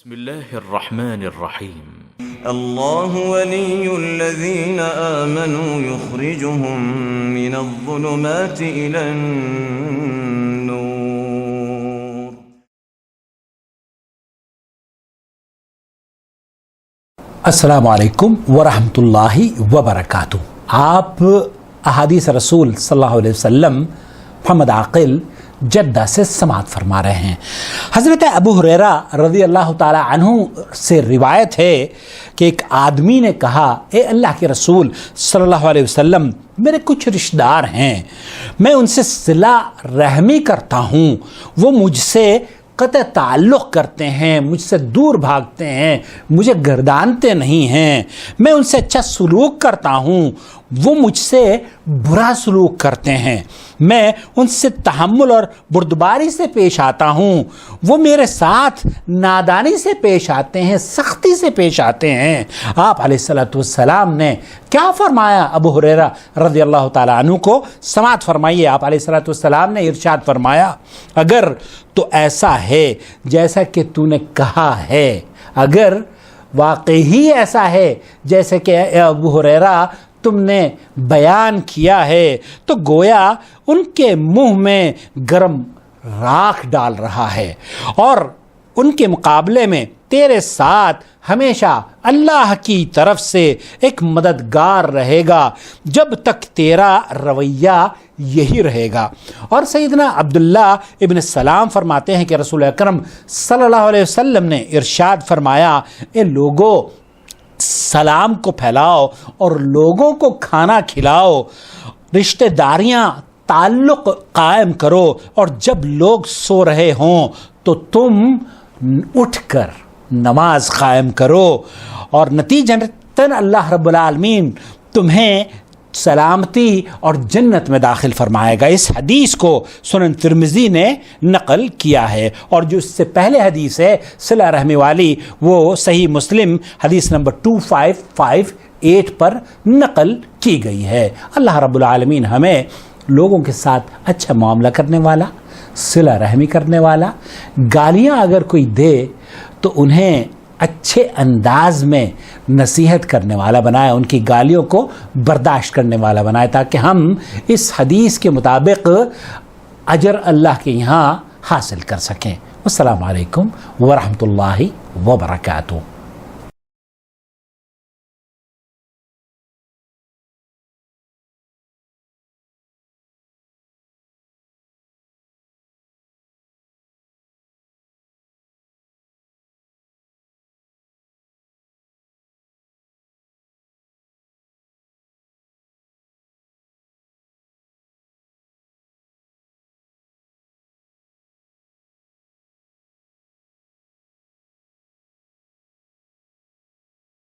بسم الله الرحمن الرحيم الله ولي الذين آمنوا يخرجهم من الظلمات إلى النور. السلام علیکم ورحمۃ اللہ وبرکاتہ. آپ احادیث رسول صلی اللہ علیہ وسلم محمد عاقل جدہ سے سماعت فرما رہے ہیں. حضرت ابو ہریرہ رضی اللہ تعالی عنہ سے روایت ہے کہ ایک آدمی نے کہا، اے اللہ کے رسول صلی اللہ علیہ وسلم، میرے کچھ رشتہ دار ہیں، میں ان سے صلہ رحمی کرتا ہوں، وہ مجھ سے قطع تعلق کرتے ہیں، مجھ سے دور بھاگتے ہیں، مجھے گردانتے نہیں ہیں. میں ان سے اچھا سلوک کرتا ہوں، وہ مجھ سے برا سلوک کرتے ہیں. میں ان سے تحمل اور بردباری سے پیش آتا ہوں، وہ میرے ساتھ نادانی سے پیش آتے ہیں، سختی سے پیش آتے ہیں. آپ علیہ الصلوۃ والسلام نے کیا فرمایا؟ ابو ہریرہ رضی اللہ تعالیٰ عنہ کو سماعت فرمائیے. آپ علیہ الصلوۃ والسلام نے ارشاد فرمایا، اگر تو ایسا ہے جیسا کہ تو نے کہا ہے، اگر واقعی ایسا ہے جیسے کہ ابو ہریرہ تم نے بیان کیا ہے، تو گویا ان کے منہ میں گرم راکھ ڈال رہا ہے، اور ان کے مقابلے میں تیرے ساتھ ہمیشہ اللہ کی طرف سے ایک مددگار رہے گا جب تک تیرا رویہ یہی رہے گا. اور سیدنا عبداللہ ابن السلام فرماتے ہیں کہ رسول اکرم صلی اللہ علیہ وسلم نے ارشاد فرمایا، اے لوگو، سلام کو پھیلاؤ اور لوگوں کو کھانا کھلاؤ، رشتہ داریاں تعلق قائم کرو، اور جب لوگ سو رہے ہوں تو تم اٹھ کر نماز قائم کرو، اور نتیجتاً اللہ رب العالمین تمہیں سلامتی اور جنت میں داخل فرمائے گا. اس حدیث کو سنن ترمذی نے نقل کیا ہے، اور جو اس سے پہلے حدیث ہے صلہ رحمی والی، وہ صحیح مسلم حدیث نمبر 2558 پر نقل کی گئی ہے. اللہ رب العالمین ہمیں لوگوں کے ساتھ اچھا معاملہ کرنے والا، صلہ رحمی کرنے والا، گالیاں اگر کوئی دے تو انہیں اچھے انداز میں نصیحت کرنے والا بنائے، ان کی گالیوں کو برداشت کرنے والا بنائے، تاکہ ہم اس حدیث کے مطابق اجر اللہ کے یہاں حاصل کر سکیں. السلام علیکم ورحمۃ اللہ وبرکاتہ.